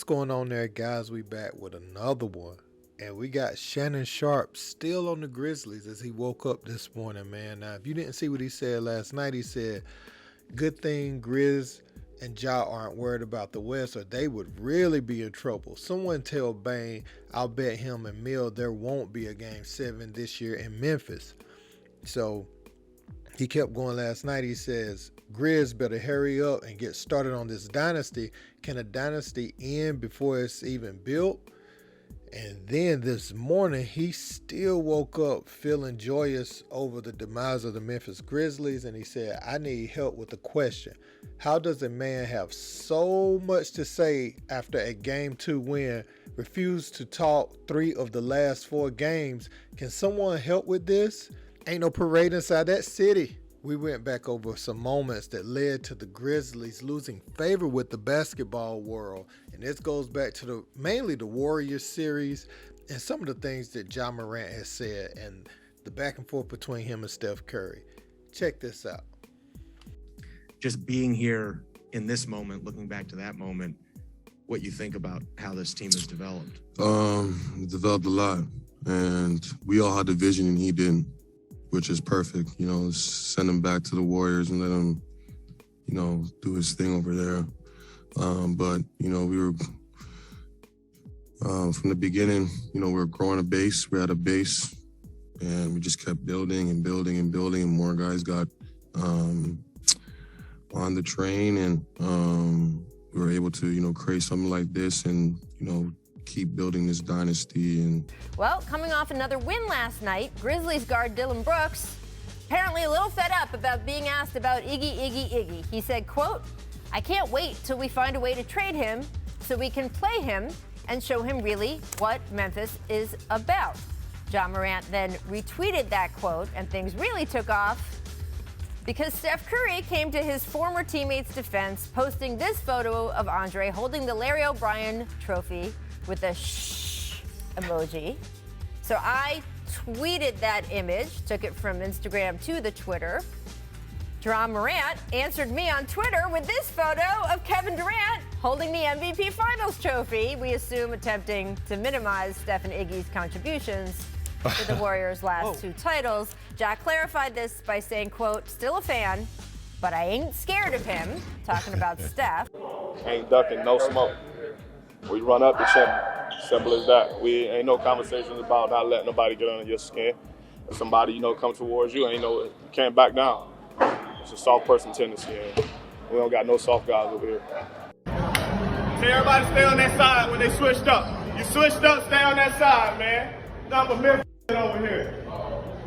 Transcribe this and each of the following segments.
What's going on there, guys? We back with another one. And we got Shannon Sharpe still on the Grizzlies as he woke up this morning, man. Now, if you didn't see what he said last night, he said, good thing Grizz and Ja aren't worried about the West or they would really be in trouble. Someone tell Bane, I'll bet him and Mill there won't be a Game 7 this year in Memphis. So he kept going last night. He says, Grizz better hurry up and get started on this dynasty. Can a dynasty end before it's even built? And then this morning, he still woke up feeling joyous over the demise of the Memphis Grizzlies. And he said, I need help with the question. How does a man have so much to say after a Game 2 win, refuse to talk 3 of the last 4 games? Can someone help with this? Ain't no parade inside that city. We went back over some moments that led to the Grizzlies losing favor with the basketball world. And this goes back to mainly the Warriors series and some of the things that Ja Morant has said and the back and forth between him and Steph Curry. Check this out. Just being here in this moment, looking back to that moment, what you think about how this team has developed? It developed a lot. And we all had the vision and he didn't, which is perfect. You know, send him back to the Warriors and let him, you know, do his thing over there. But, you know, we were, from the beginning, you know, we were growing a base. We had a base and we just kept building and building and building, and more guys got on the train, and we were able to, you know, create something like this and, you know, keep building this dynasty. And well, coming off another win last night, Grizzlies guard Dillon Brooks apparently a little fed up about being asked about Iggy. He said, quote, I can't wait till we find a way to trade him so we can play him and show him really what Memphis is about. Ja Morant then retweeted that quote, and things really took off because Steph Curry came to his former teammate's defense, posting this photo of Andre holding the Larry O'Brien trophy with a shh emoji. So I tweeted that image, took it from Instagram to the Twitter. Ja Morant answered me on Twitter with this photo of Kevin Durant holding the MVP Finals trophy, we assume attempting to minimize Steph and Iggy's contributions to the Warriors' last 2 titles. Ja clarified this by saying, quote, still a fan, but I ain't scared of him, talking about Steph. Ain't ducking, no smoke. We run up the chimney. Simple as that. We ain't no conversations about not letting nobody get under your skin. If somebody, you know, come towards you, you can't back down. It's a soft person tendency, and we don't got no soft guys over here. Say everybody stay on that side when they switched up. You switched up, stay on that side, man. Nothing but Memphis over here.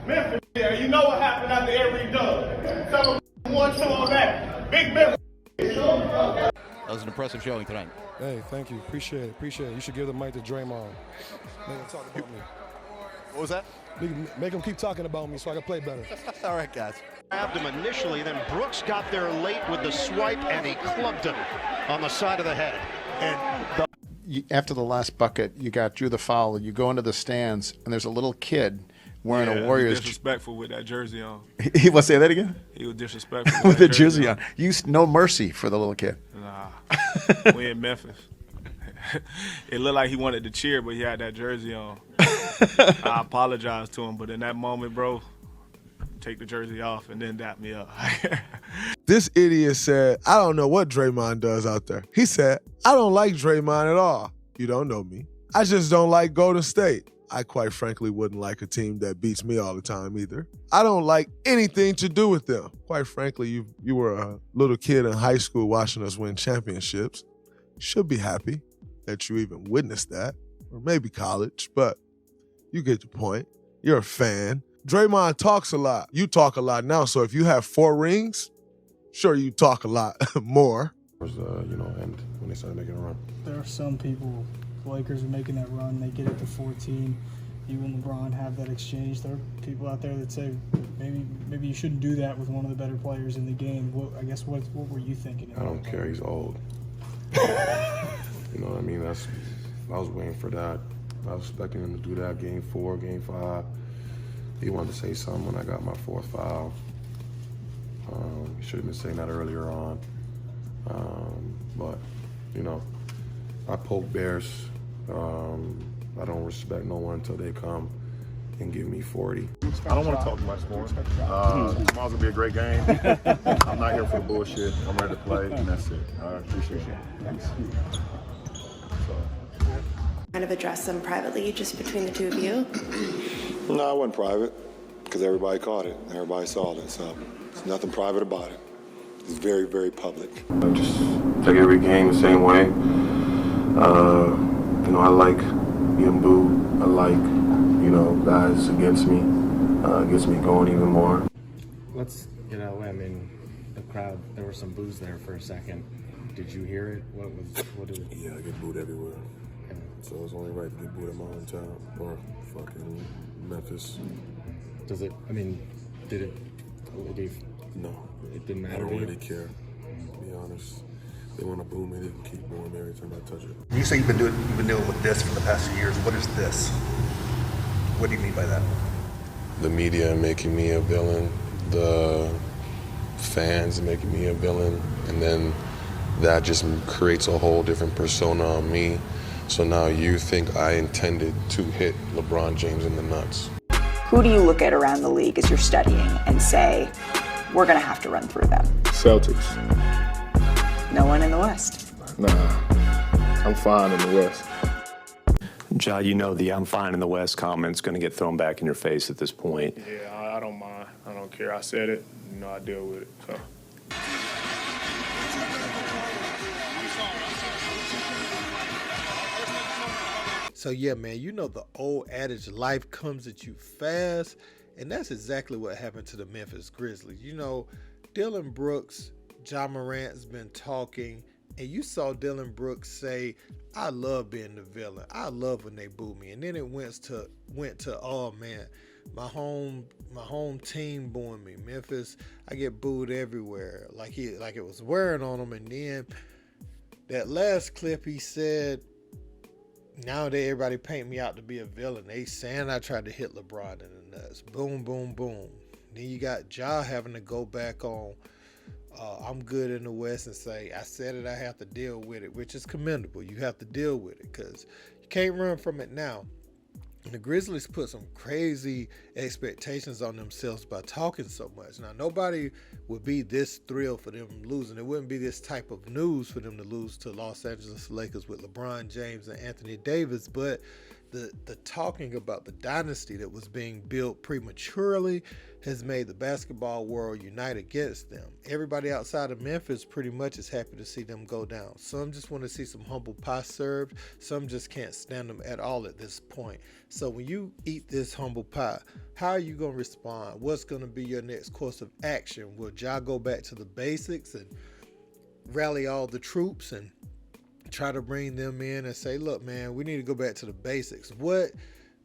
Memphis, yeah, you know what happened after every dub. Some 1-2 on that. Big Memphis. That was an impressive showing tonight. Hey, thank you. Appreciate it. You should give the mic to Draymond. Make him talk about me. What was that? Make him keep talking about me so I can play better. All right, guys. Grabbed him initially, then Brooks got there late with the swipe, and he clubbed him on the side of the head. And after the last bucket, you drew the foul. You go into the stands, and there's a little kid wearing a Warriors. Disrespectful with that jersey on. He was say that again. He was disrespectful with the jersey on. You no mercy for the little kid. Nah, we in Memphis. It looked like he wanted to cheer, but he had that jersey on. I apologize to him, but in that moment, bro, take the jersey off and then dap me up. This idiot said, I don't know what Draymond does out there. He said, I don't like Draymond at all. You don't know me. I just don't like Golden State. I quite frankly wouldn't like a team that beats me all the time either. I don't like anything to do with them. Quite frankly, you were a little kid in high school watching us win championships. Should be happy that you even witnessed that, or maybe college, but you get the point. You're a fan. Draymond talks a lot. You talk a lot now, so if you have 4 rings, sure, you talk a lot more. And when they started making a run. There are some people, the Lakers are making that run, they get it to 14. You and LeBron have that exchange. There are people out there that say maybe you shouldn't do that with one of the better players in the game. I guess what were you thinking? I don't care. He's old. You know what I mean? I was waiting for that. I was expecting him to do that Game 4, Game 5. He wanted to say something when I got my 4th foul. He should have been saying that earlier on. But, you know, I poke bears. I don't respect no one until they come and give me 40. I don't want to talk much more. Tomorrow's going to be a great game. I'm not here for the bullshit. I'm ready to play, and that's it. I appreciate it. Kind of address them privately, just between the two of you? No, it wasn't private, because everybody caught it. Everybody saw it, so there's nothing private about it. It's very, very public. I just take every game the same way. I like being booed. I like, guys against me. Gets me going even more. The crowd, there was some boos there for a second. Did you hear it? What did it? Yeah, I get booed everywhere. Yeah. So it's only right to get booed in my hometown or fucking Memphis. Did it? No. It didn't matter. I don't really care, to be honest. They want to boo me, they can keep booing me every time I touch it. You say you've been dealing with this for the past few years. What is this? What do you mean by that? The media making me a villain, the fans making me a villain, and then that just creates a whole different persona on me. So now you think I intended to hit LeBron James in the nuts. Who do you look at around the league as you're studying and say, we're going to have to run through them? Celtics. No one in the West? Nah, I'm fine in the West. Ja, the I'm fine in the West comment's going to get thrown back in your face at this point. Yeah, I don't mind. I don't care. I said it. I deal with it. So yeah, man, the old adage, life comes at you fast, and that's exactly what happened to the Memphis Grizzlies. Dillon Brooks, Ja Morant's been talking, and you saw Dillon Brooks say, I love being the villain. I love when they boo me. And then it went to oh man, my home team booing me. Memphis, I get booed everywhere. Like it was wearing on him. And then that last clip he said, nowadays everybody paint me out to be a villain. They saying I tried to hit LeBron in the nuts. Boom, boom, boom. Then you got Ja having to go back on I'm good in the West and say, I said it, I have to deal with it, which is commendable. You have to deal with it because you can't run from it now. And the Grizzlies put some crazy expectations on themselves by talking so much. Now, nobody would be this thrilled for them losing. It wouldn't be this type of news for them to lose to Los Angeles Lakers with LeBron James and Anthony Davis, but the talking about the dynasty that was being built prematurely has made the basketball world unite against them. Everybody outside of Memphis pretty much is happy to see them go down. Some just want to see some humble pie served. Some just can't stand them at all at this point. So when you eat this humble pie, how are you going to respond? What's going to be your next course of action? Will Ja go back to the basics and rally all the troops and try to bring them in and say, look, man, we need to go back to the basics. What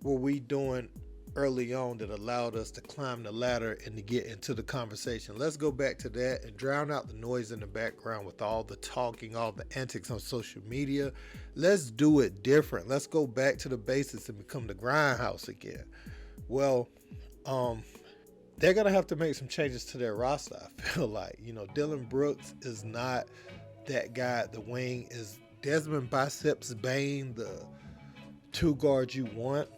were we doing early on that allowed us to climb the ladder and to get into the conversation? Let's go back to that and drown out the noise in the background with all the talking, all the antics on social media. Let's do it different. Let's go back to the basics and become the grindhouse again. Well, they're going to have to make some changes to their roster, I feel like. Dillon Brooks is not that guy at the wing. Is Desmond Biceps Bane the two guard you want?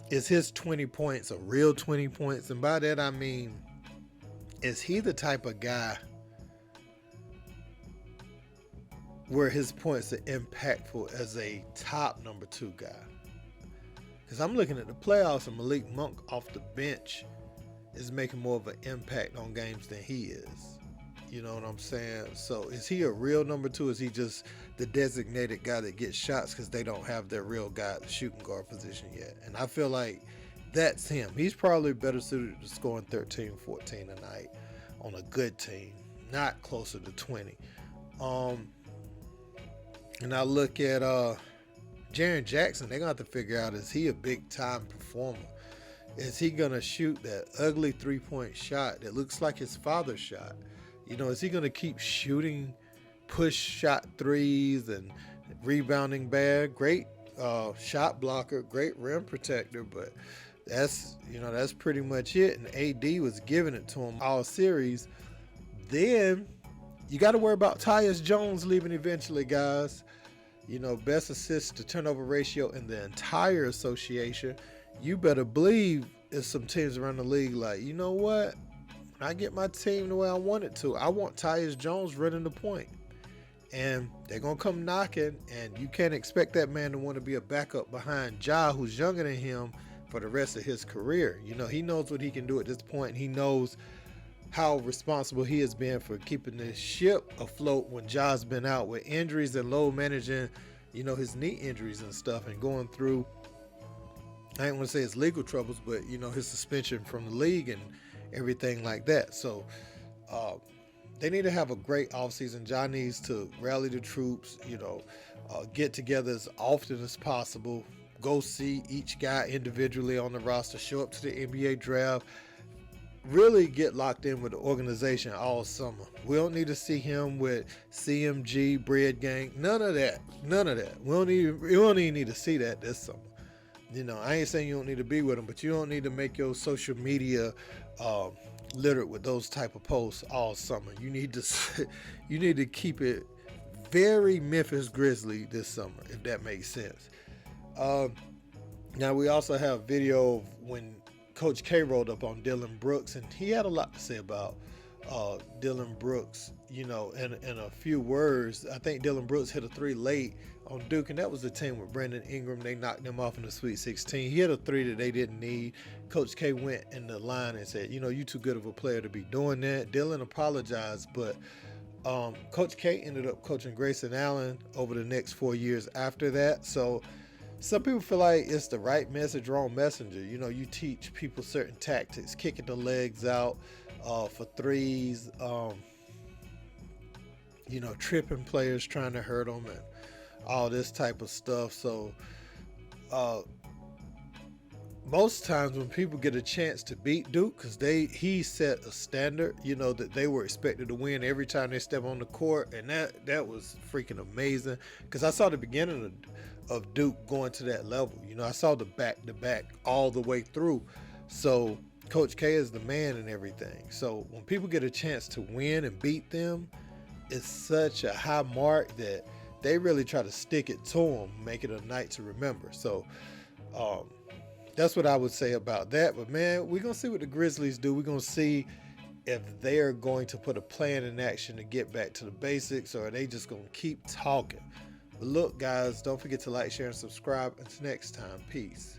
Is his 20 points a real 20 points? And by that I mean, is he the type of guy where his points are impactful as a top number 2 guy? Because I'm looking at the playoffs and Malik Monk off the bench is making more of an impact on games than he is. You know what I'm saying? So is he a real number 2? Is he just the designated guy that gets shots because they don't have their real guy at the shooting guard position yet? And I feel like that's him. He's probably better suited to scoring 13, 14 a night on a good team, not closer to 20. And I look at Jaren Jackson. They're going to have to figure out, is he a big-time performer? Is he going to shoot that ugly three-point shot that looks like his father's shot? Is he going to keep shooting push shot threes and rebounding bad? Great shot blocker, great rim protector, but that's pretty much it. And AD was giving it to him all series. Then you got to worry about Tyus Jones leaving eventually, guys. best assist to turnover ratio in the entire association. You better believe there's some teams around the league like, you know what? When I get my team the way I want it to, I want Tyus Jones running the point. And they're going to come knocking, and you can't expect that man to want to be a backup behind Ja, who's younger than him, for the rest of his career. He knows what he can do at this point. He knows how responsible he has been for keeping the ship afloat when Ja's been out with injuries and load managing, his knee injuries and stuff, and going through, I ain't want to say his legal troubles, but, his suspension from the league and everything like that. So they need to have a great offseason. Ja needs to rally the troops, get together as often as possible, go see each guy individually on the roster, show up to the NBA draft, really get locked in with the organization all summer. We don't need to see him with CMG, Bread Gang, none of that. We don't even need to see that this summer. I ain't saying you don't need to be with him, but you don't need to make your social media littered with those type of posts all summer. You need to keep it very Memphis Grizzly this summer, if that makes sense. Now we also have video of when Coach K rolled up on Dillon Brooks, and he had a lot to say about Dillon Brooks, in a few words. I think Dillon Brooks hit a 3 late on Duke, and that was the team with Brandon Ingram. They knocked them off in the Sweet 16. He hit a 3 that they didn't need. Coach K went in the line and said, you too good of a player to be doing that. Dillon apologized, but Coach K ended up coaching Grayson Allen over the next 4 years after that. So some people feel like it's the right message, wrong messenger. You teach people certain tactics, kicking the legs out for threes, tripping players, trying to hurt them, and all this type of stuff. So most times when people get a chance to beat Duke, because he set a standard, that they were expected to win every time they step on the court, and that was freaking amazing. Because I saw the beginning of Duke going to that level. I saw the back-to-back all the way through. So Coach K is the man and everything. So when people get a chance to win and beat them, it's such a high mark that they really try to stick it to them, make it a night to remember. So that's what I would say about that. But man, we're going to see what the Grizzlies do. We're going to see if they're going to put a plan in action to get back to the basics, or are they just going to keep talking. But look, guys, don't forget to like, share, and subscribe. Until next time, peace.